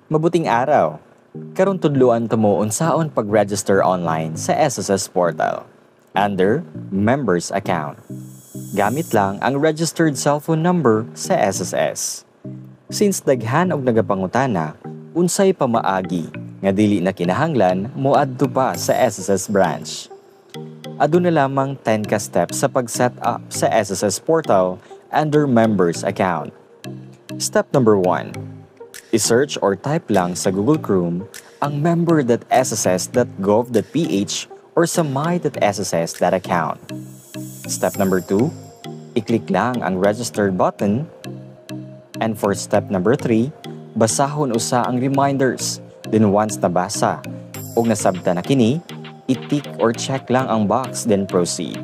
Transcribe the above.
Mabuting araw. Karon tudluan ta mo unsaon pag-register online sa SSS portal under Members Account. Gamit lang ang registered cellphone number sa SSS. Since daghan og nagapangutana, unsay pamaagi nga dili na kinahanglan moadto pa sa SSS branch. Aduna lamang 10 ka steps sa pag-set up sa SSS portal under Members Account. Step number 1. I-search or type lang sa Google Chrome ang member.sss.gov.ph or sa my.sss.account. Step number 2. I-click lang ang registered button. And for step number 3, basahon usa ang reminders. Then once nabasa o nasabta na kini, i-tick or check lang ang box then proceed.